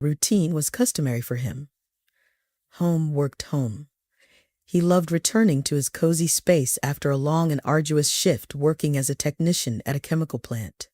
Routine was customary for him. Home worked home. He loved returning to his cozy space after a long and arduous shift working as a technician at a chemical plant.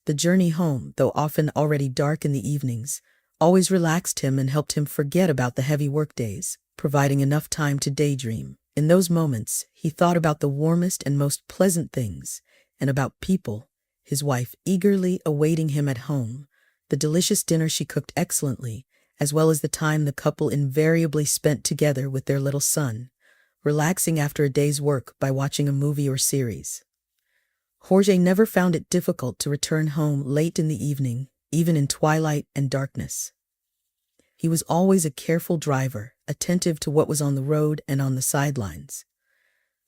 The journey home, though often already dark in the evenings, always relaxed him and helped him forget about the heavy workdays, providing enough time to daydream. In those moments, he thought about the warmest and most pleasant things, and about people, his wife eagerly awaiting him at home, the delicious dinner she cooked excellently, as well as the time the couple invariably spent together with their little son, relaxing after a day's work by watching a movie or series. Jorge never found it difficult to return home late in the evening, even in twilight and darkness. He was always a careful driver, attentive to what was on the road and on the sidelines.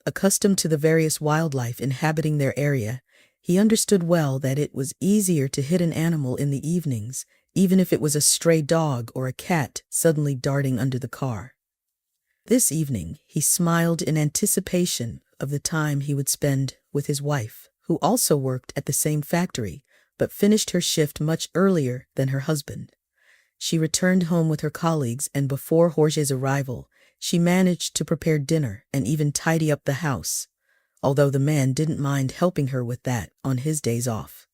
Accustomed to the various wildlife inhabiting their area, he understood well that it was easier to hit an animal in the evenings, even if it was a stray dog or a cat suddenly darting under the car. This evening, he smiled in anticipation of the time he would spend with his wife, who also worked at the same factory, but finished her shift much earlier than her husband. She returned home with her colleagues, and before Jorge's arrival, she managed to prepare dinner and even tidy up the house, although the man didn't mind helping her with that on his days off.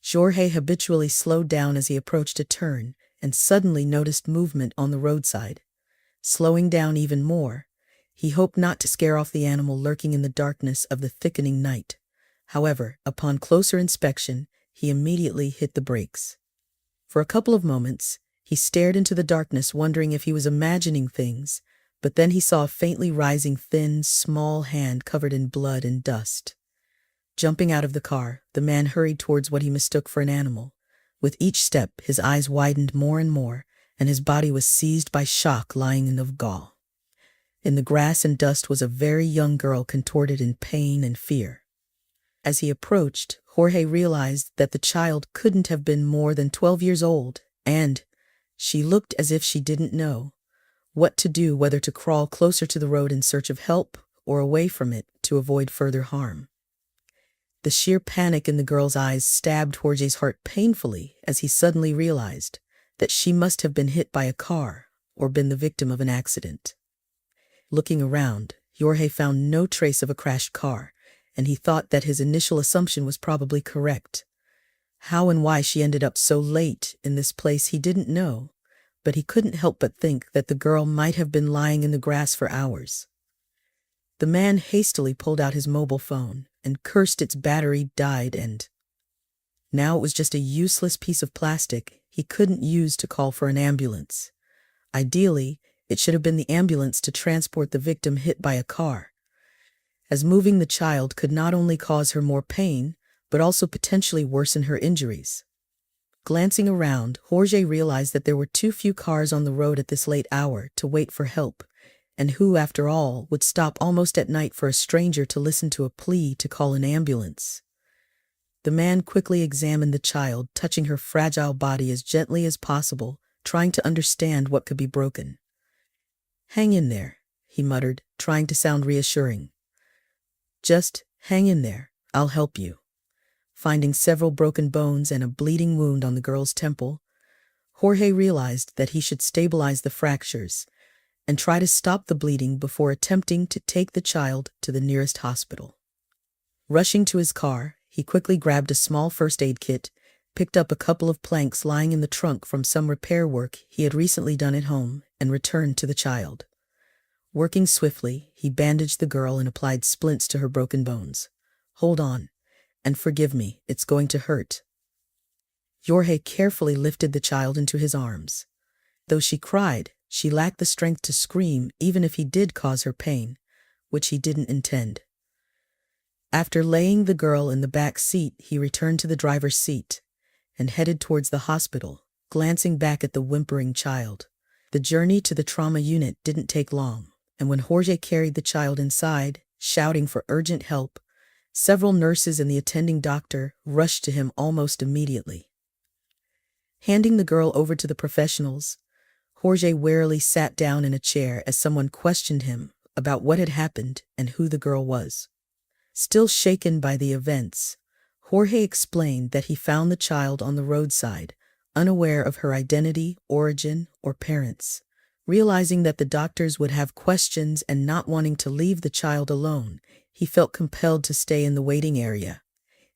Jorge habitually slowed down as he approached a turn and suddenly noticed movement on the roadside. Slowing down even more, he hoped not to scare off the animal lurking in the darkness of the thickening night. However, upon closer inspection, he immediately hit the brakes. For a couple of moments, he stared into the darkness, wondering if he was imagining things, but then he saw a faintly rising thin, small hand covered in blood and dust. Jumping out of the car, the man hurried towards what he mistook for an animal. With each step, his eyes widened more and more, and his body was seized by shock, lying in the gall. In the grass and dust was a very young girl contorted in pain and fear. As he approached, Jorge realized that the child couldn't have been more than 12 years old, and she looked as if she didn't know what to do, whether to crawl closer to the road in search of help or away from it to avoid further harm. The sheer panic in the girl's eyes stabbed Jorge's heart painfully as he suddenly realized that she must have been hit by a car or been the victim of an accident. Looking around, Jorge found no trace of a crashed car, and he thought that his initial assumption was probably correct. How and why she ended up so late in this place he didn't know, but he couldn't help but think that the girl might have been lying in the grass for hours. The man hastily pulled out his mobile phone and cursed its battery died, and now it was just a useless piece of plastic he couldn't use to call for an ambulance. Ideally, it should have been the ambulance to transport the victim hit by a car, as moving the child could not only cause her more pain, but also potentially worsen her injuries. Glancing around, Jorge realized that there were too few cars on the road at this late hour to wait for help, and who, after all, would stop almost at night for a stranger to listen to a plea to call an ambulance? The man quickly examined the child, touching her fragile body as gently as possible, trying to understand what could be broken. "Hang in there," he muttered, trying to sound reassuring. "Just hang in there, I'll help you." Finding several broken bones and a bleeding wound on the girl's temple, Jorge realized that he should stabilize the fractures and try to stop the bleeding before attempting to take the child to the nearest hospital. Rushing to his car, he quickly grabbed a small first aid kit, picked up a couple of planks lying in the trunk from some repair work he had recently done at home, and returned to the child. Working swiftly, he bandaged the girl and applied splints to her broken bones. "Hold on, and forgive me, it's going to hurt." Jorge carefully lifted the child into his arms. Though she cried, she lacked the strength to scream even if he did cause her pain, which he didn't intend. After laying the girl in the back seat, he returned to the driver's seat and headed towards the hospital, glancing back at the whimpering child. The journey to the trauma unit didn't take long, and when Jorge carried the child inside, shouting for urgent help, several nurses and the attending doctor rushed to him almost immediately. Handing the girl over to the professionals, Jorge warily sat down in a chair as someone questioned him about what had happened and who the girl was. Still shaken by the events, Jorge explained that he found the child on the roadside, unaware of her identity, origin, or parents. Realizing that the doctors would have questions and not wanting to leave the child alone, he felt compelled to stay in the waiting area.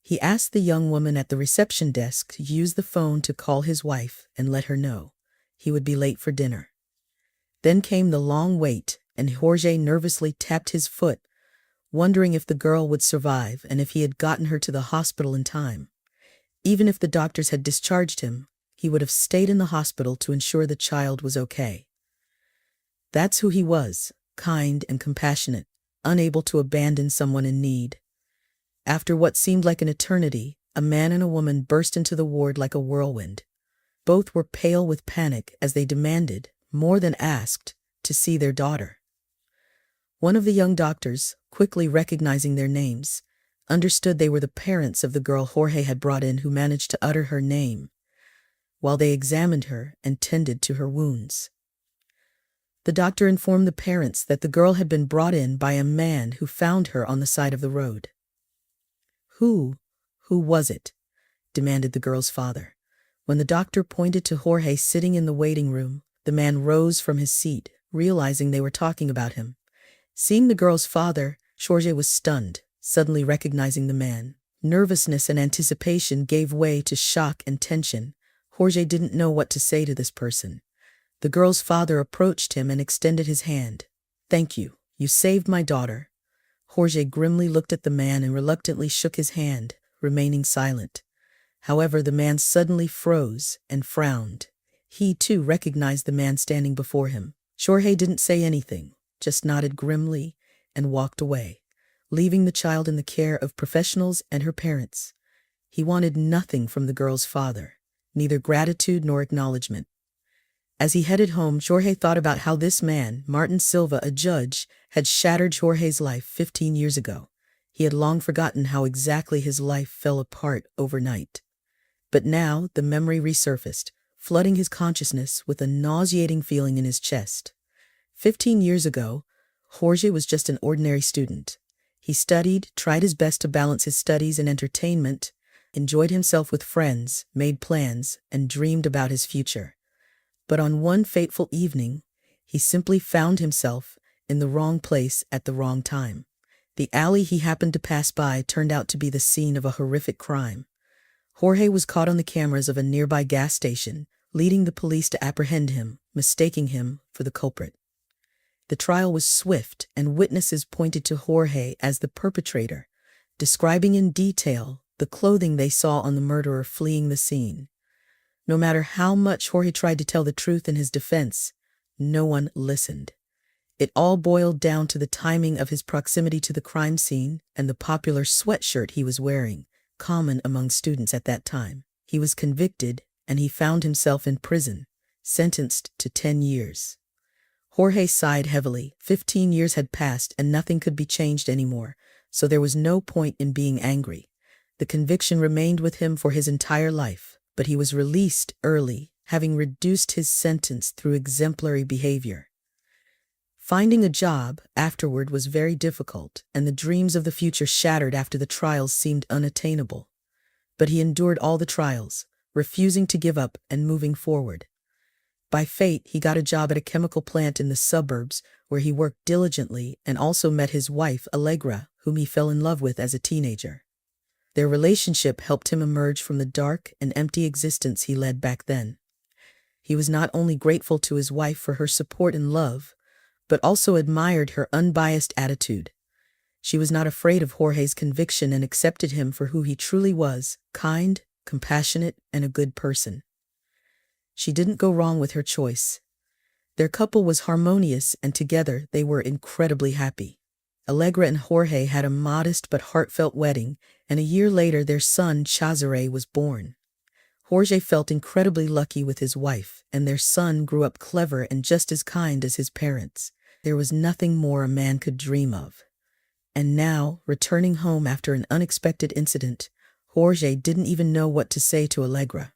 He asked the young woman at the reception desk to use the phone to call his wife and let her know he would be late for dinner. Then came the long wait, and Jorge nervously tapped his foot, wondering if the girl would survive and if he had gotten her to the hospital in time. Even if the doctors had discharged him, he would have stayed in the hospital to ensure the child was okay. That's who he was, kind and compassionate, unable to abandon someone in need. After what seemed like an eternity, a man and a woman burst into the ward like a whirlwind. Both were pale with panic as they demanded, more than asked, to see their daughter. One of the young doctors, quickly recognizing their names, understood they were the parents of the girl Jorge had brought in, who managed to utter her name, while they examined her and tended to her wounds. The doctor informed the parents that the girl had been brought in by a man who found her on the side of the road. Who was it?" demanded the girl's father. When the doctor pointed to Jorge sitting in the waiting room, the man rose from his seat, realizing they were talking about him. Seeing the girl's father, Jorge was stunned, suddenly recognizing the man. Nervousness and anticipation gave way to shock and tension. Jorge didn't know what to say to this person. The girl's father approached him and extended his hand. "Thank you. You saved my daughter." Jorge grimly looked at the man and reluctantly shook his hand, remaining silent. However, the man suddenly froze and frowned. He, too, recognized the man standing before him. Jorge didn't say anything, just nodded grimly and walked away, leaving the child in the care of professionals and her parents. He wanted nothing from the girl's father, neither gratitude nor acknowledgement. As he headed home, Jorge thought about how this man, Martin Silva, a judge, had shattered Jorge's life 15 years ago. He had long forgotten how exactly his life fell apart overnight. But now the memory resurfaced, flooding his consciousness with a nauseating feeling in his chest. 15 years ago, Jorge was just an ordinary student. He studied, tried his best to balance his studies and entertainment, enjoyed himself with friends, made plans, and dreamed about his future. But on one fateful evening, he simply found himself in the wrong place at the wrong time. The alley he happened to pass by turned out to be the scene of a horrific crime. Jorge was caught on the cameras of a nearby gas station, leading the police to apprehend him, mistaking him for the culprit. The trial was swift, and witnesses pointed to Jorge as the perpetrator, describing in detail the clothing they saw on the murderer fleeing the scene. No matter how much Jorge tried to tell the truth in his defense, no one listened. It all boiled down to the timing of his proximity to the crime scene and the popular sweatshirt he was wearing, common among students at that time. He was convicted, and he found himself in prison, sentenced to 10 years. Jorge sighed heavily. 15 years had passed and nothing could be changed anymore, so there was no point in being angry. The conviction remained with him for his entire life, but he was released early, having reduced his sentence through exemplary behavior. Finding a job afterward was very difficult, and the dreams of the future shattered after the trials seemed unattainable. But he endured all the trials, refusing to give up and moving forward. By fate, he got a job at a chemical plant in the suburbs, where he worked diligently and also met his wife, Allegra, whom he fell in love with as a teenager. Their relationship helped him emerge from the dark and empty existence he led back then. He was not only grateful to his wife for her support and love, but also admired her unbiased attitude. She was not afraid of Jorge's conviction and accepted him for who he truly was, kind, compassionate, and a good person. She didn't go wrong with her choice. Their couple was harmonious, and together they were incredibly happy. Allegra and Jorge had a modest but heartfelt wedding, and a year later their son Cesare was born. Jorge felt incredibly lucky with his wife, and their son grew up clever and just as kind as his parents. There was nothing more a man could dream of. And now, returning home after an unexpected incident, Jorge didn't even know what to say to Allegra.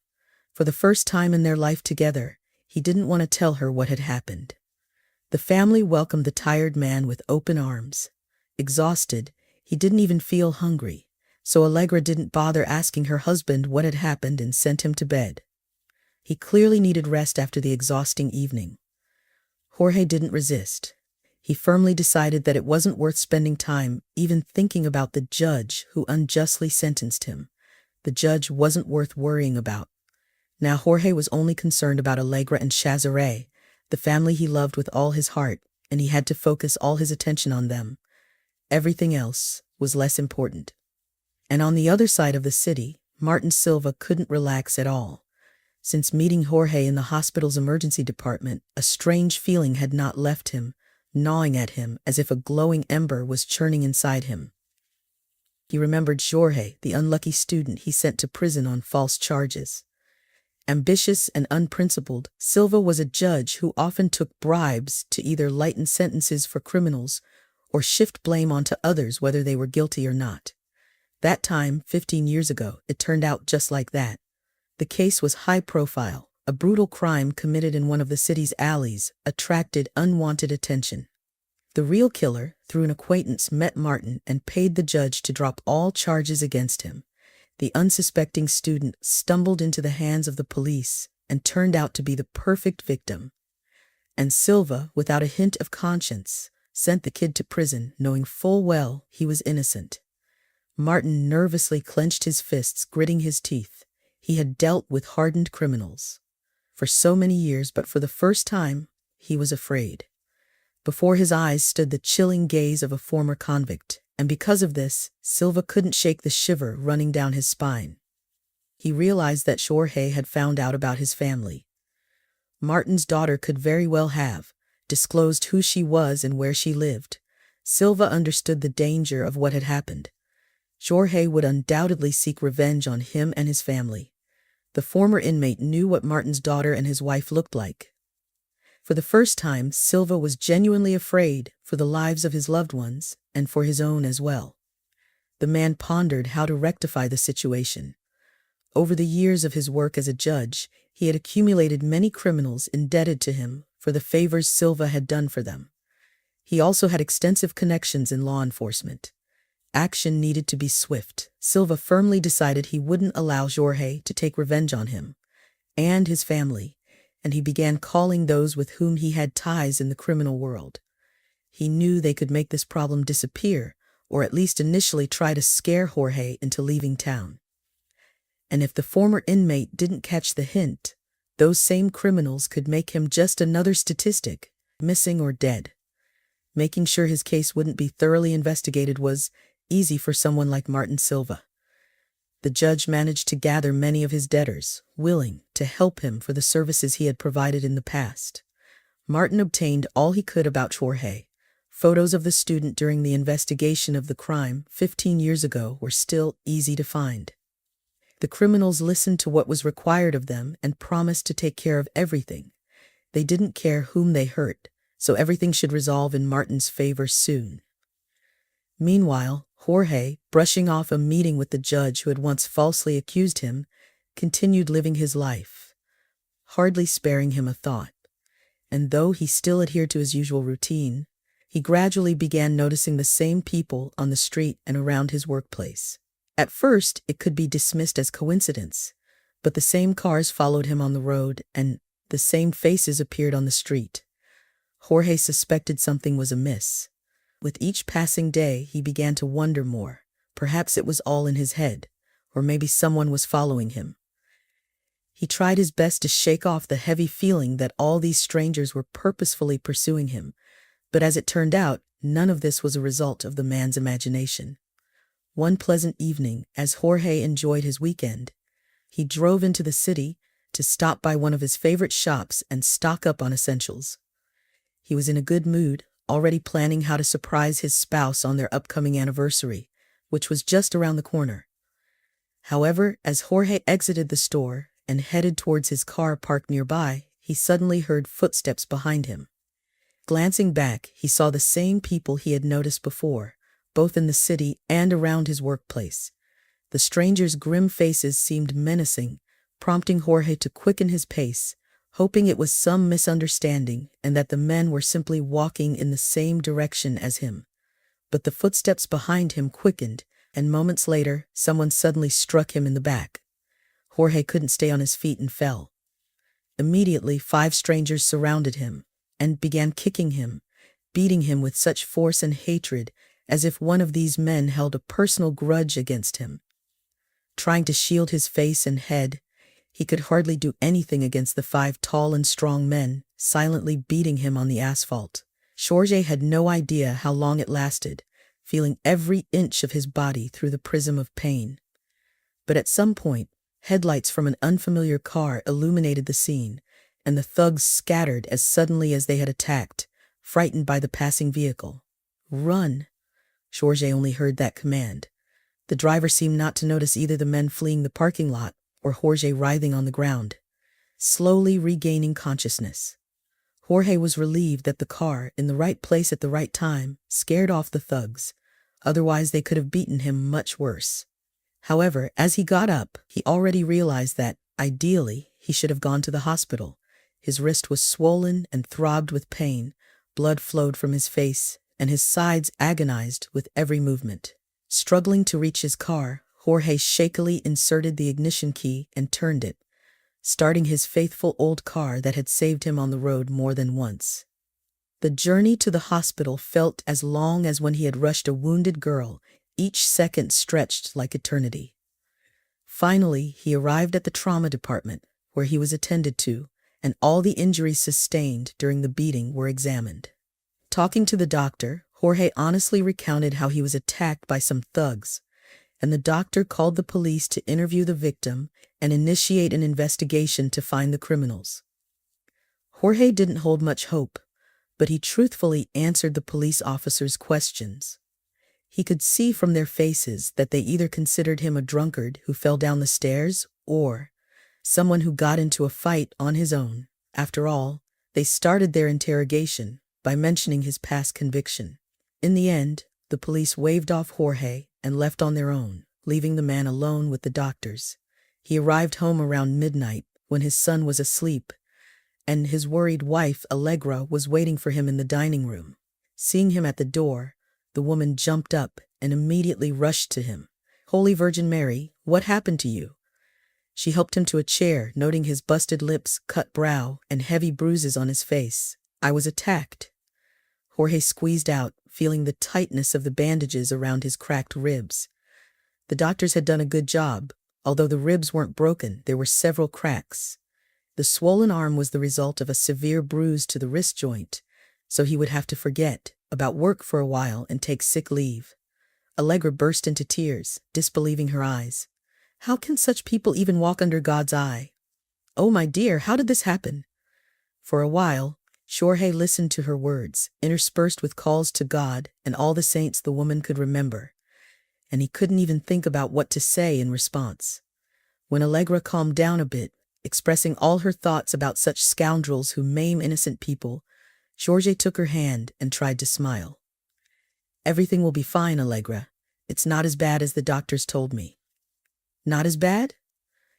For the first time in their life together, he didn't want to tell her what had happened. The family welcomed the tired man with open arms. Exhausted, he didn't even feel hungry, so Allegra didn't bother asking her husband what had happened and sent him to bed. He clearly needed rest after the exhausting evening. Jorge didn't resist. He firmly decided that it wasn't worth spending time even thinking about the judge who unjustly sentenced him. The judge wasn't worth worrying about. Now Jorge was only concerned about Allegra and Chazare, the family he loved with all his heart, and he had to focus all his attention on them. Everything else was less important. And on the other side of the city, Martin Silva couldn't relax at all. Since meeting Jorge in the hospital's emergency department, a strange feeling had not left him, gnawing at him as if a glowing ember was churning inside him. He remembered Jorge, the unlucky student he sent to prison on false charges. Ambitious and unprincipled, Silva was a judge who often took bribes to either lighten sentences for criminals or shift blame onto others whether they were guilty or not. That time, 15 years ago, it turned out just like that. The case was high profile. A brutal crime committed in one of the city's alleys attracted unwanted attention. The real killer, through an acquaintance, met Martin and paid the judge to drop all charges against him. The unsuspecting student stumbled into the hands of the police and turned out to be the perfect victim. And Silva, without a hint of conscience, sent the kid to prison, knowing full well he was innocent. Martin nervously clenched his fists, gritting his teeth. He had dealt with hardened criminals for so many years, but for the first time, he was afraid. Before his eyes stood the chilling gaze of a former convict, and because of this, Silva couldn't shake the shiver running down his spine. He realized that Jorge had found out about his family. Martin's daughter could very well have disclosed who she was and where she lived. Silva understood the danger of what had happened. Jorge would undoubtedly seek revenge on him and his family. The former inmate knew what Martin's daughter and his wife looked like. For the first time, Silva was genuinely afraid for the lives of his loved ones and for his own as well. The man pondered how to rectify the situation. Over the years of his work as a judge, he had accumulated many criminals indebted to him for the favors Silva had done for them. He also had extensive connections in law enforcement. Action needed to be swift. Silva firmly decided he wouldn't allow Jorge to take revenge on him and his family, and he began calling those with whom he had ties in the criminal world. He knew they could make this problem disappear, or at least initially try to scare Jorge into leaving town. And if the former inmate didn't catch the hint, those same criminals could make him just another statistic, missing or dead. Making sure his case wouldn't be thoroughly investigated was easy for someone like Martin Silva. The judge managed to gather many of his debtors, willing to help him for the services he had provided in the past. Martin obtained all he could about Jorge. Photos of the student during the investigation of the crime 15 years ago were still easy to find. The criminals listened to what was required of them and promised to take care of everything. They didn't care whom they hurt, so everything should resolve in Martin's favor soon. Meanwhile, Jorge, brushing off a meeting with the judge who had once falsely accused him, continued living his life, hardly sparing him a thought. And though he still adhered to his usual routine, he gradually began noticing the same people on the street and around his workplace. At first, it could be dismissed as coincidence, but the same cars followed him on the road and the same faces appeared on the street. Jorge suspected something was amiss. With each passing day, he began to wonder more. Perhaps it was all in his head, or maybe someone was following him. He tried his best to shake off the heavy feeling that all these strangers were purposefully pursuing him, but as it turned out, none of this was a result of the man's imagination. One pleasant evening, as Jorge enjoyed his weekend, he drove into the city to stop by one of his favorite shops and stock up on essentials. He was in a good mood, already planning how to surprise his spouse on their upcoming anniversary, which was just around the corner. However, as Jorge exited the store and headed towards his car parked nearby, he suddenly heard footsteps behind him. Glancing back, he saw the same people he had noticed before, both in the city and around his workplace. The strangers' grim faces seemed menacing, prompting Jorge to quicken his pace, hoping it was some misunderstanding and that the men were simply walking in the same direction as him. But the footsteps behind him quickened, and moments later, someone suddenly struck him in the back. Jorge couldn't stay on his feet and fell. Immediately, 5 strangers surrounded him and began kicking him, beating him with such force and hatred as if one of these men held a personal grudge against him. Trying to shield his face and head, he could hardly do anything against the 5 tall and strong men, silently beating him on the asphalt. Jorge had no idea how long it lasted, feeling every inch of his body through the prism of pain. But at some point, headlights from an unfamiliar car illuminated the scene, and the thugs scattered as suddenly as they had attacked, frightened by the passing vehicle. "Run!" Jorge only heard that command. The driver seemed not to notice either the men fleeing the parking lot or Jorge writhing on the ground, slowly regaining consciousness. Jorge was relieved that the car, in the right place at the right time, scared off the thugs. Otherwise, they could have beaten him much worse. However, as he got up, he already realized that, ideally, he should have gone to the hospital. His wrist was swollen and throbbed with pain, blood flowed from his face, and his sides agonized with every movement. Struggling to reach his car, Jorge shakily inserted the ignition key and turned it, starting his faithful old car that had saved him on the road more than once. The journey to the hospital felt as long as when he had rushed a wounded girl, each second stretched like eternity. Finally, he arrived at the trauma department, where he was attended to, and all the injuries sustained during the beating were examined. Talking to the doctor, Jorge honestly recounted how he was attacked by some thugs, and the doctor called the police to interview the victim and initiate an investigation to find the criminals. Jorge didn't hold much hope, but he truthfully answered the police officers' questions. He could see from their faces that they either considered him a drunkard who fell down the stairs or someone who got into a fight on his own. After all, they started their interrogation by mentioning his past conviction. In the end, the police waved off Jorge and left on their own, leaving the man alone with the doctors. He arrived home around midnight when his son was asleep, and his worried wife, Allegra, was waiting for him in the dining room. Seeing him at the door, the woman jumped up and immediately rushed to him. "Holy Virgin Mary, what happened to you?" She helped him to a chair, noting his busted lips, cut brow, and heavy bruises on his face. "I was attacked." Jorge squeezed out, feeling the tightness of the bandages around his cracked ribs. The doctors had done a good job. Although the ribs weren't broken, there were several cracks. The swollen arm was the result of a severe bruise to the wrist joint, so he would have to forget about work for a while and take sick leave. Allegra burst into tears, disbelieving her eyes. "How can such people even walk under God's eye? Oh, my dear, how did this happen?" For a while, Jorge listened to her words, interspersed with calls to God and all the saints the woman could remember, and he couldn't even think about what to say in response. When Allegra calmed down a bit, expressing all her thoughts about such scoundrels who maim innocent people, Jorge took her hand and tried to smile. "Everything will be fine, Allegra. It's not as bad as the doctors told me." "Not as bad?"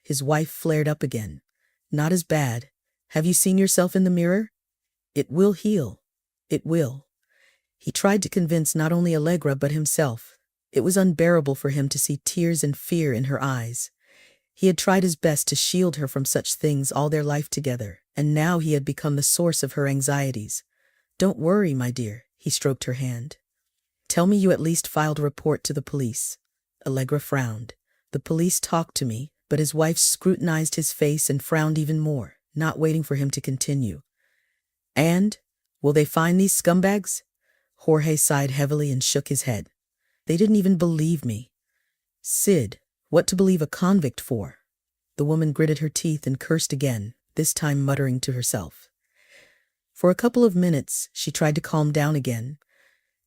His wife flared up again. "Not as bad. Have you seen yourself in the mirror? It will heal. It will." He tried to convince not only Allegra but himself. It was unbearable for him to see tears and fear in her eyes. He had tried his best to shield her from such things all their life together, and now he had become the source of her anxieties. "Don't worry, my dear," he stroked her hand. "Tell me you at least filed a report to the police." Allegra frowned. "The police talked to me," but his wife scrutinized his face and frowned even more, not waiting for him to continue. "And? Will they find these scumbags?" Jorge sighed heavily and shook his head. "They didn't even believe me." "Sid, what to believe a convict for?" The woman gritted her teeth and cursed again, this time muttering to herself. For a couple of minutes, she tried to calm down again,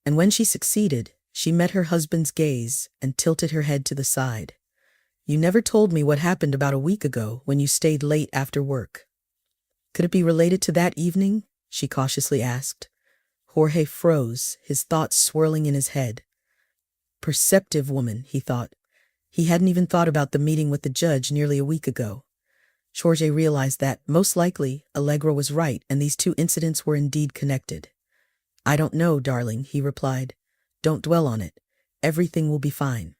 and when she succeeded, she met her husband's gaze and tilted her head to the side. "You never told me what happened about a week ago when you stayed late after work." "Could it be related to that evening?" she cautiously asked. Jorge froze, his thoughts swirling in his head. Perceptive woman, he thought. He hadn't even thought about the meeting with the judge nearly a week ago. Jorge realized that, most likely, Allegra was right and these two incidents were indeed connected. "I don't know, darling," he replied. "Don't dwell on it. Everything will be fine."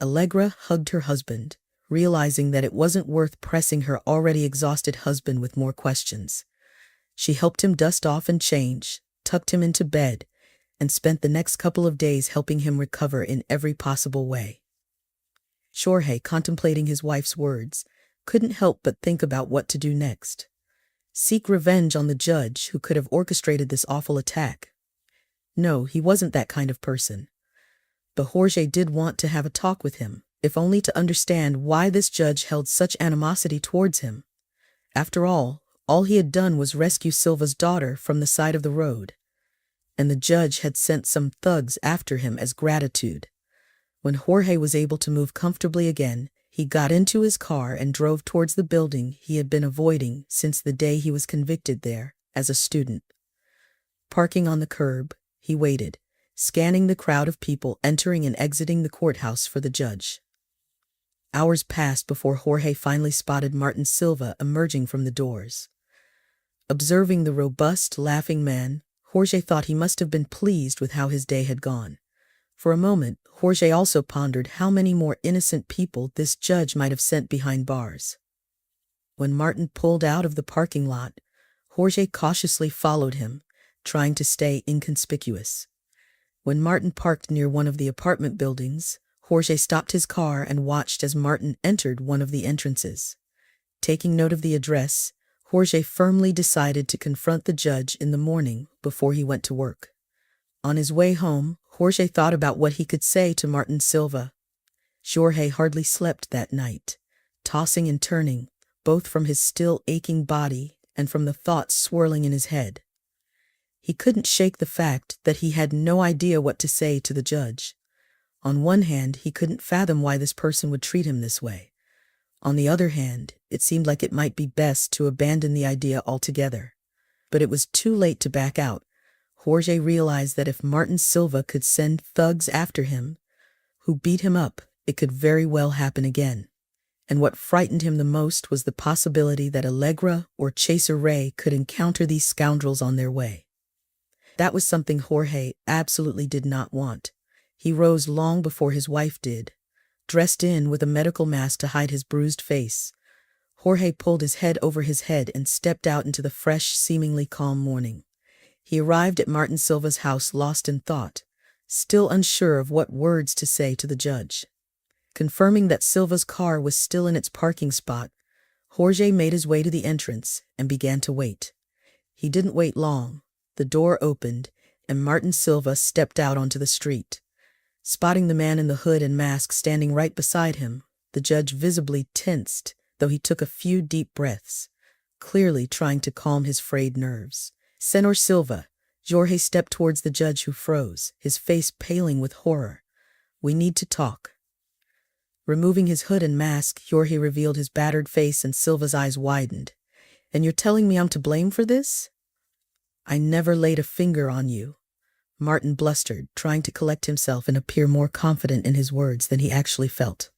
Allegra hugged her husband, realizing that it wasn't worth pressing her already exhausted husband with more questions. She helped him dust off and change, tucked him into bed, and spent the next couple of days helping him recover in every possible way. Jorge, contemplating his wife's words, couldn't help but think about what to do next. Seek revenge on the judge who could have orchestrated this awful attack. No, he wasn't that kind of person. But Jorge did want to have a talk with him, if only to understand why this judge held such animosity towards him. After all he had done was rescue Silva's daughter from the side of the road. And the judge had sent some thugs after him as gratitude. When Jorge was able to move comfortably again, he got into his car and drove towards the building he had been avoiding since the day he was convicted there as a student. Parking on the curb, he waited, scanning the crowd of people entering and exiting the courthouse for the judge. Hours passed before Jorge finally spotted Martin Silva emerging from the doors. Observing the robust, laughing man, Jorge thought he must have been pleased with how his day had gone. For a moment, Jorge also pondered how many more innocent people this judge might have sent behind bars. When Martin pulled out of the parking lot, Jorge cautiously followed him, trying to stay inconspicuous. When Martin parked near one of the apartment buildings, Jorge stopped his car and watched as Martin entered one of the entrances. Taking note of the address, Jorge firmly decided to confront the judge in the morning before he went to work. On his way home, Jorge thought about what he could say to Martin Silva. Jorge hardly slept that night, tossing and turning, both from his still aching body and from the thoughts swirling in his head. He couldn't shake the fact that he had no idea what to say to the judge. On one hand, he couldn't fathom why this person would treat him this way. On the other hand, it seemed like it might be best to abandon the idea altogether. But it was too late to back out. Jorge realized that if Martin Silva could send thugs after him, who beat him up, it could very well happen again. And what frightened him the most was the possibility that Allegra or Chaser Ray could encounter these scoundrels on their way. That was something Jorge absolutely did not want. He rose long before his wife did, dressed in with a medical mask to hide his bruised face. Jorge pulled his head over his head and stepped out into the fresh, seemingly calm morning. He arrived at Martin Silva's house lost in thought, still unsure of what words to say to the judge. Confirming that Silva's car was still in its parking spot, Jorge made his way to the entrance and began to wait. He didn't wait long. The door opened, and Martin Silva stepped out onto the street. Spotting the man in the hood and mask standing right beside him, the judge visibly tensed, though he took a few deep breaths, clearly trying to calm his frayed nerves. "Senor Silva," Jorge stepped towards the judge, who froze, his face paling with horror. "We need to talk." Removing his hood and mask, Jorge revealed his battered face and Silva's eyes widened. "And you're telling me I'm to blame for this?" "I never laid a finger on you," Martin blustered, trying to collect himself and appear more confident in his words than he actually felt.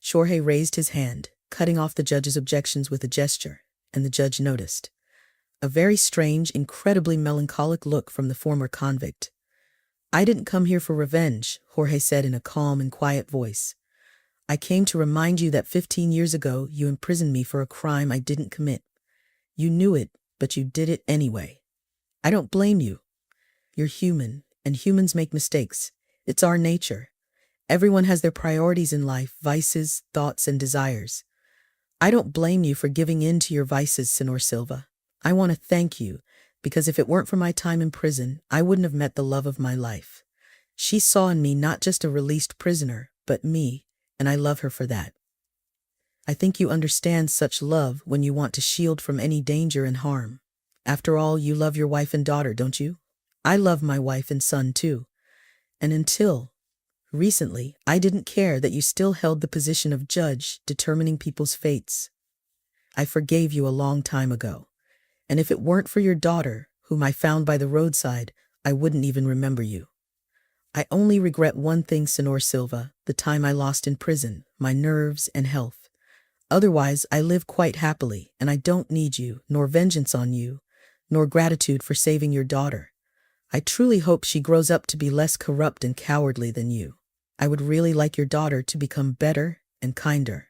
Jorge raised his hand, cutting off the judge's objections with a gesture, and the judge noticed a very strange, incredibly melancholic look from the former convict. "I didn't come here for revenge," Jorge said in a calm and quiet voice. "I came to remind you that 15 years ago you imprisoned me for a crime I didn't commit. You knew it, but you did it anyway. I don't blame you. You're human, and humans make mistakes. It's our nature. Everyone has their priorities in life, vices, thoughts, and desires. I don't blame you for giving in to your vices, Senor Silva. I want to thank you, because if it weren't for my time in prison, I wouldn't have met the love of my life. She saw in me not just a released prisoner, but me, and I love her for that. I think you understand such love when you want to shield from any danger and harm. After all, you love your wife and daughter, don't you? I love my wife and son too. And until recently, I didn't care that you still held the position of judge determining people's fates. I forgave you a long time ago. And if it weren't for your daughter, whom I found by the roadside, I wouldn't even remember you. I only regret one thing, Senor Silva, the time I lost in prison, my nerves and health. Otherwise, I live quite happily, and I don't need you, nor vengeance on you, nor gratitude for saving your daughter. I truly hope she grows up to be less corrupt and cowardly than you. I would really like your daughter to become better and kinder."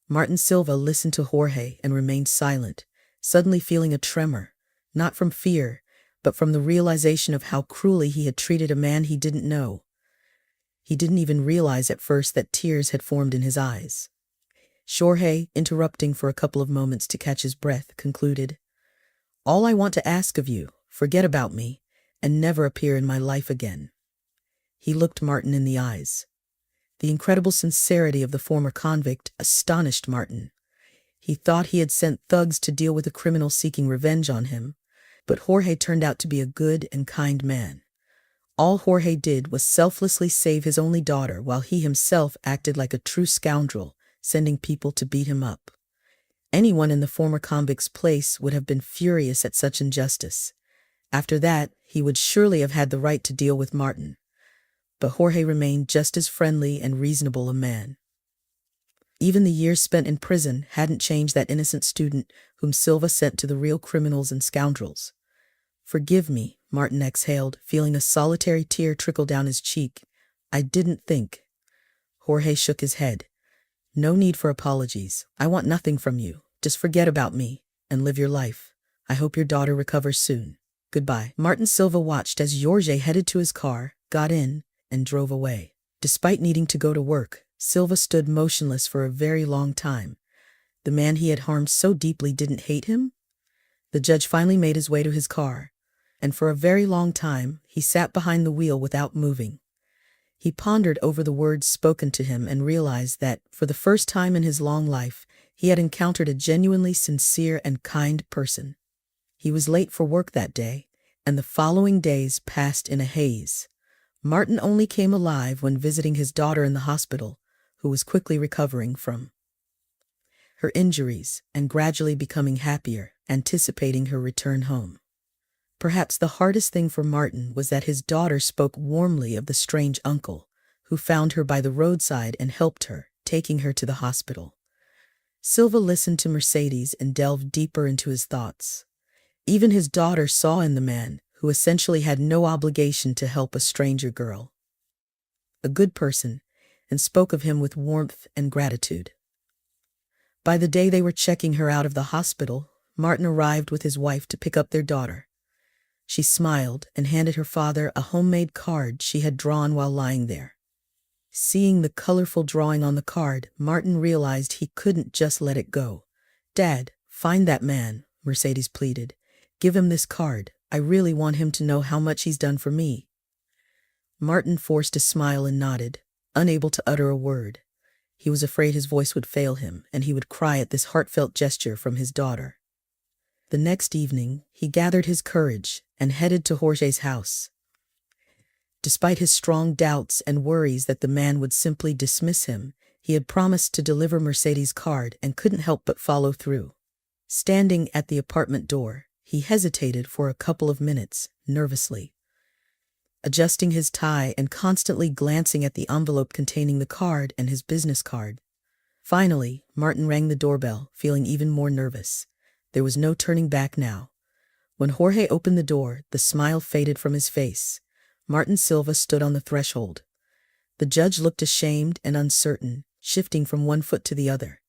Martin Silva listened to Jorge and remained silent, suddenly feeling a tremor, not from fear, but from the realization of how cruelly he had treated a man he didn't know. He didn't even realize at first that tears had formed in his eyes. Jorge, interrupting for a couple of moments to catch his breath, concluded, "All I want to ask of you, forget about me, and never appear in my life again." He looked Martin in the eyes. The incredible sincerity of the former convict astonished Martin. He thought he had sent thugs to deal with a criminal seeking revenge on him, but Jorge turned out to be a good and kind man. All Jorge did was selflessly save his only daughter while he himself acted like a true scoundrel, sending people to beat him up. Anyone in the former convict's place would have been furious at such injustice. After that, he would surely have had the right to deal with Martin. But Jorge remained just as friendly and reasonable a man. Even the years spent in prison hadn't changed that innocent student whom Silva sent to the real criminals and scoundrels. "Forgive me," Martin exhaled, feeling a solitary tear trickle down his cheek. "I didn't think." Jorge shook his head. "No need for apologies. I want nothing from you. Just forget about me and live your life. I hope your daughter recovers soon. Goodbye." Martin Silva watched as Jorge headed to his car, got in, and drove away. Despite needing to go to work, Silva stood motionless for a very long time. The man he had harmed so deeply didn't hate him? The judge finally made his way to his car, and for a very long time he sat behind the wheel without moving. He pondered over the words spoken to him and realized that, for the first time in his long life, he had encountered a genuinely sincere and kind person. He was late for work that day, and the following days passed in a haze. Martin only came alive when visiting his daughter in the hospital, who was quickly recovering from her injuries and gradually becoming happier, anticipating her return home. Perhaps the hardest thing for Martin was that his daughter spoke warmly of the strange uncle, who found her by the roadside and helped her, taking her to the hospital. Silva listened to Mercedes and delved deeper into his thoughts. Even his daughter saw in the man, who essentially had no obligation to help a stranger girl, a good person, and spoke of him with warmth and gratitude. By the day they were checking her out of the hospital, Martin arrived with his wife to pick up their daughter. She smiled and handed her father a homemade card she had drawn while lying there. Seeing the colorful drawing on the card, Martin realized he couldn't just let it go. "Dad, find that man," Mercedes pleaded. "Give him this card. I really want him to know how much he's done for me." Martin forced a smile and nodded, unable to utter a word. He was afraid his voice would fail him, and he would cry at this heartfelt gesture from his daughter. The next evening, he gathered his courage and headed to Jorge's house. Despite his strong doubts and worries that the man would simply dismiss him, he had promised to deliver Mercedes' card and couldn't help but follow through. Standing at the apartment door, he hesitated for a couple of minutes, nervously, adjusting his tie and constantly glancing at the envelope containing the card and his business card. Finally, Martin rang the doorbell, feeling even more nervous. There was no turning back now. When Jorge opened the door, the smile faded from his face. Martin Silva stood on the threshold. The judge looked ashamed and uncertain, shifting from one foot to the other.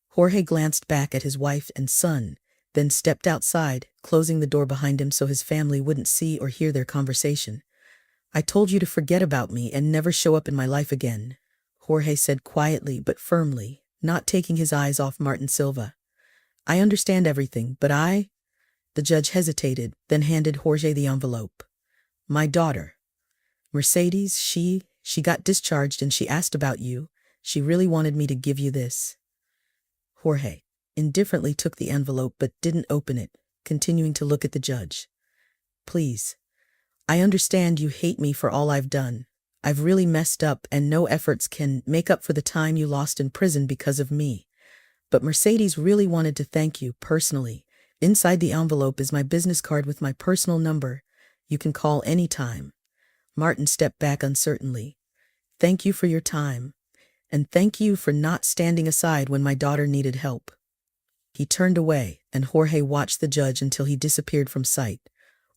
Jorge glanced back at his wife and son, then stepped outside, closing the door behind him so his family wouldn't see or hear their conversation. "I told you to forget about me and never show up in my life again," Jorge said quietly but firmly, not taking his eyes off Martin Silva. "I understand everything, but The judge hesitated, then handed Jorge the envelope. "My daughter. Mercedes, she got discharged and she asked about you. She really wanted me to give you this." Jorge indifferently took the envelope but didn't open it, continuing to look at the judge. "Please. I understand you hate me for all I've done. I've really messed up and no efforts can make up for the time you lost in prison because of me. But Mercedes really wanted to thank you personally. Inside the envelope is my business card with my personal number. You can call any time." Martin stepped back uncertainly. "Thank you for your time. And thank you for not standing aside when my daughter needed help." He turned away, and Jorge watched the judge until he disappeared from sight.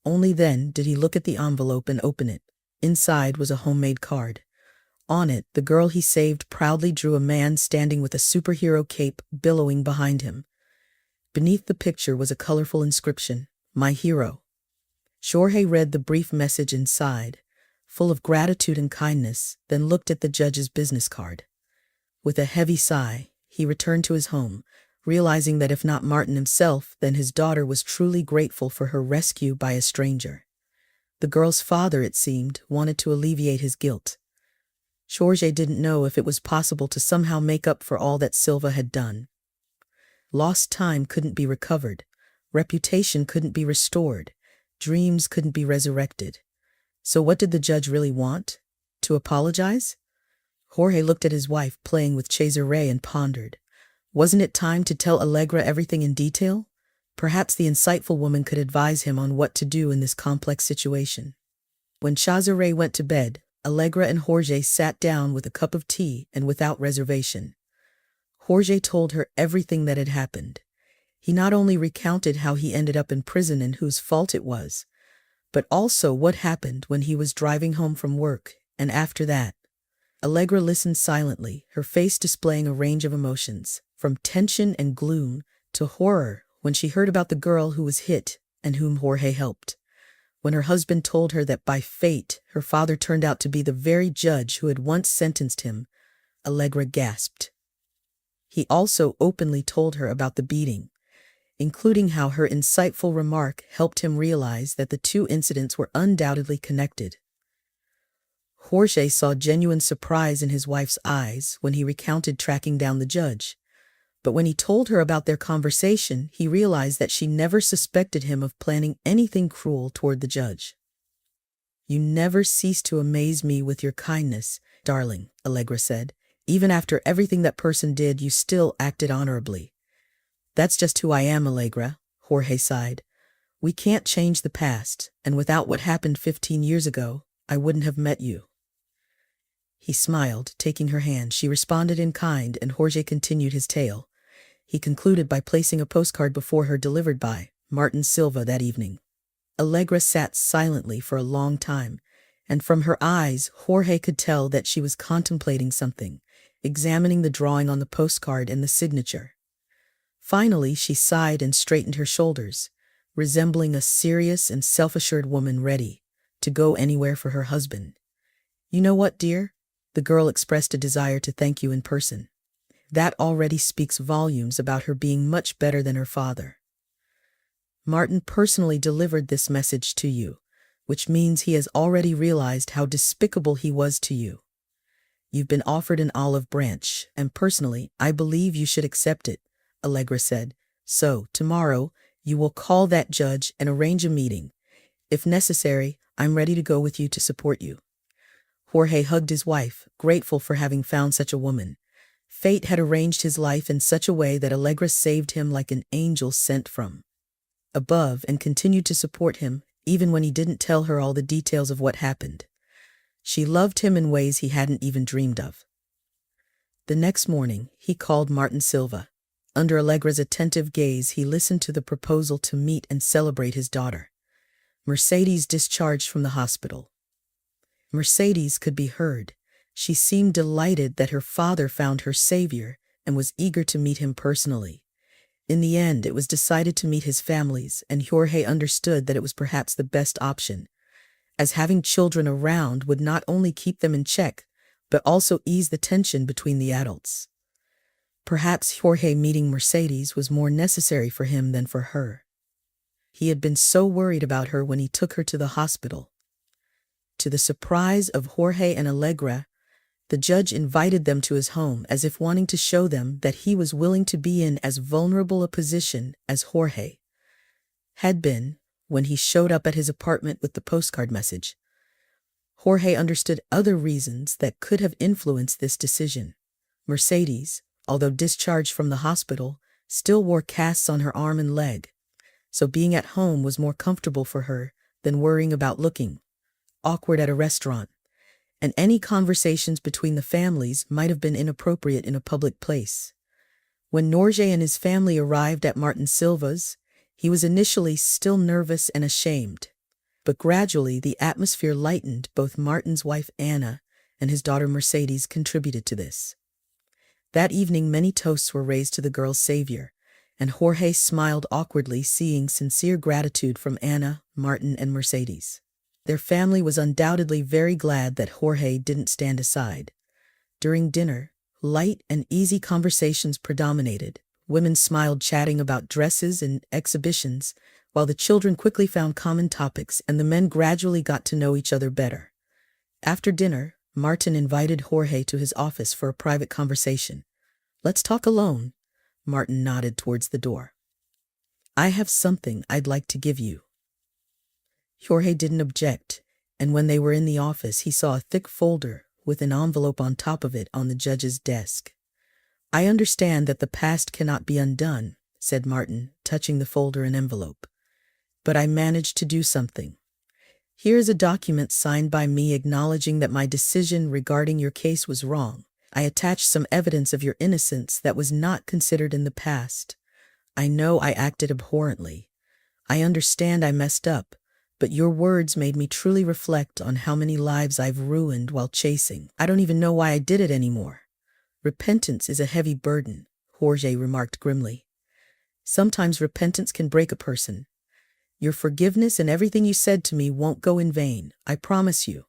Only then did he look at the envelope and open it. Inside was a homemade card. On it, the girl he saved proudly drew a man standing with a superhero cape billowing behind him. Beneath the picture was a colorful inscription, "My hero." Jorge read the brief message inside, full of gratitude and kindness, then looked at the judge's business card. With a heavy sigh, he returned to his home, realizing that if not Martin himself, then his daughter was truly grateful for her rescue by a stranger. The girl's father, it seemed, wanted to alleviate his guilt. Jorge didn't know if it was possible to somehow make up for all that Silva had done. Lost time couldn't be recovered, reputation couldn't be restored, dreams couldn't be resurrected. So what did the judge really want? To apologize? Jorge looked at his wife playing with Cesare and pondered. Wasn't it time to tell Allegra everything in detail? Perhaps the insightful woman could advise him on what to do in this complex situation. When Cesare went to bed, Allegra and Jorge sat down with a cup of tea and without reservation. Jorge told her everything that had happened. He not only recounted how he ended up in prison and whose fault it was, but also what happened when he was driving home from work, and after that. Allegra listened silently, her face displaying a range of emotions, from tension and gloom to horror when she heard about the girl who was hit and whom Jorge helped. When her husband told her that by fate her father turned out to be the very judge who had once sentenced him, Allegra gasped. He also openly told her about the beating, including how her insightful remark helped him realize that the two incidents were undoubtedly connected. Jorge saw genuine surprise in his wife's eyes when he recounted tracking down the judge. But when he told her about their conversation, he realized that she never suspected him of planning anything cruel toward the judge. "You never cease to amaze me with your kindness, darling," Allegra said. "Even after everything that person did, you still acted honorably." "That's just who I am, Allegra," Jorge sighed. "We can't change the past, and without what happened 15 years ago, I wouldn't have met you." He smiled, taking her hand. She responded in kind, and Jorge continued his tale. He concluded by placing a postcard before her delivered by Martin Silva that evening. Allegra sat silently for a long time, and from her eyes Jorge could tell that she was contemplating something, examining the drawing on the postcard and the signature. Finally, she sighed and straightened her shoulders, resembling a serious and self-assured woman ready to go anywhere for her husband. "You know what, dear?" The girl expressed a desire to thank you in person. That already speaks volumes about her being much better than her father. Martin personally delivered this message to you, which means he has already realized how despicable he was to you. You've been offered an olive branch, and personally, I believe you should accept it, Allegra said. So, tomorrow, you will call that judge and arrange a meeting. If necessary, I'm ready to go with you to support you. Jorge hugged his wife, grateful for having found such a woman. Fate had arranged his life in such a way that Allegra saved him like an angel sent from above and continued to support him, even when he didn't tell her all the details of what happened. She loved him in ways he hadn't even dreamed of. The next morning, he called Martin Silva. Under Allegra's attentive gaze, he listened to the proposal to meet and celebrate his daughter. Mercedes discharged from the hospital. Mercedes could be heard. She seemed delighted that her father found her savior and was eager to meet him personally. In the end, it was decided to meet his families, and Jorge understood that it was perhaps the best option, as having children around would not only keep them in check, but also ease the tension between the adults. Perhaps Jorge meeting Mercedes was more necessary for him than for her. He had been so worried about her when he took her to the hospital. To the surprise of Jorge and Allegra, the judge invited them to his home as if wanting to show them that he was willing to be in as vulnerable a position as Jorge had been when he showed up at his apartment with the postcard message. Jorge understood other reasons that could have influenced this decision. Mercedes, although discharged from the hospital, still wore casts on her arm and leg, so being at home was more comfortable for her than worrying about looking awkward at a restaurant, and any conversations between the families might have been inappropriate in a public place. When Jorge and his family arrived at Martin Silva's, he was initially still nervous and ashamed, but gradually the atmosphere lightened. Both Martin's wife Anna and his daughter Mercedes contributed to this. That evening many toasts were raised to the girl's savior, and Jorge smiled awkwardly seeing sincere gratitude from Anna, Martin, and Mercedes. Their family was undoubtedly very glad that Jorge didn't stand aside. During dinner, light and easy conversations predominated. Women smiled chatting about dresses and exhibitions, while the children quickly found common topics and the men gradually got to know each other better. After dinner, Martin invited Jorge to his office for a private conversation. "Let's talk alone." Martin nodded towards the door. "I have something I'd like to give you." Jorge didn't object, and when they were in the office he saw a thick folder with an envelope on top of it on the judge's desk. "I understand that the past cannot be undone," said Martin, touching the folder and envelope. "But I managed to do something. Here is a document signed by me acknowledging that my decision regarding your case was wrong. I attached some evidence of your innocence that was not considered in the past. I know I acted abhorrently. I understand I messed up, but your words made me truly reflect on how many lives I've ruined while chasing. I don't even know why I did it anymore. Repentance is a heavy burden," Jorge remarked grimly. "Sometimes repentance can break a person. Your forgiveness and everything you said to me won't go in vain, I promise you.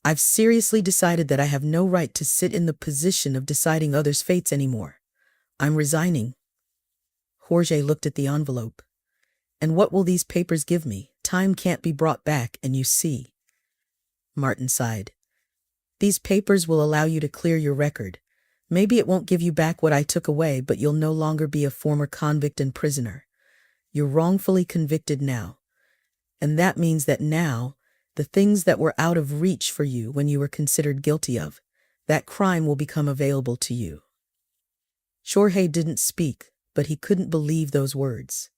I've seriously decided that I have no right to sit in the position of deciding others' fates anymore. I'm resigning." Jorge looked at the envelope. "And what will these papers give me? Time can't be brought back, and you see." Martin sighed. "These papers will allow you to clear your record. Maybe it won't give you back what I took away, but you'll no longer be a former convict and prisoner. You're wrongfully convicted now. And that means that now, the things that were out of reach for you when you were considered guilty of, that crime will become available to you." Jorge didn't speak, but he couldn't believe those words.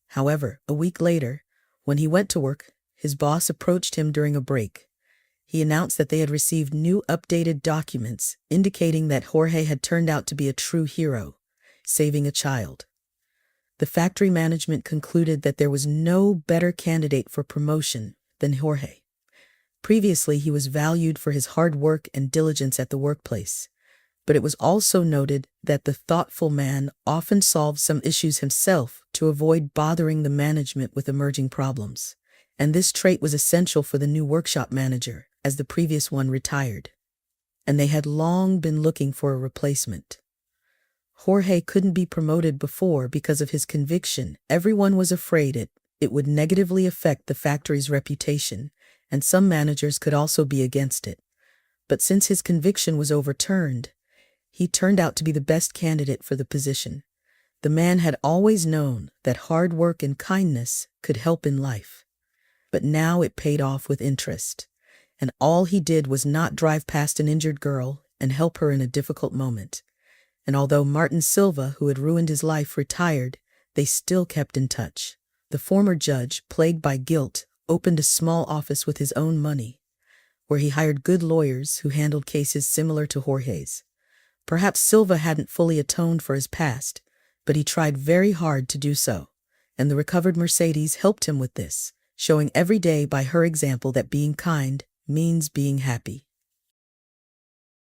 However, a week later, when he went to work, his boss approached him during a break. He announced that they had received new updated documents indicating that Jorge had turned out to be a true hero, saving a child. The factory management concluded that there was no better candidate for promotion than Jorge. Previously, he was valued for his hard work and diligence at the workplace, but it was also noted that the thoughtful man often solved some issues himself to avoid bothering the management with emerging problems. And this trait was essential for the new workshop manager, as the previous one retired. And they had long been looking for a replacement. Jorge couldn't be promoted before because of his conviction. Everyone was afraid it would negatively affect the factory's reputation, and some managers could also be against it. But since his conviction was overturned, he turned out to be the best candidate for the position. The man had always known that hard work and kindness could help in life. But now it paid off with interest, and all he did was not drive past an injured girl and help her in a difficult moment. And although Martin Silva, who had ruined his life, retired, they still kept in touch. The former judge, plagued by guilt, opened a small office with his own money, where he hired good lawyers who handled cases similar to Jorge's. Perhaps Silva hadn't fully atoned for his past, but he tried very hard to do so, and the recovered Mercedes helped him with this, showing every day by her example that being kind means being happy.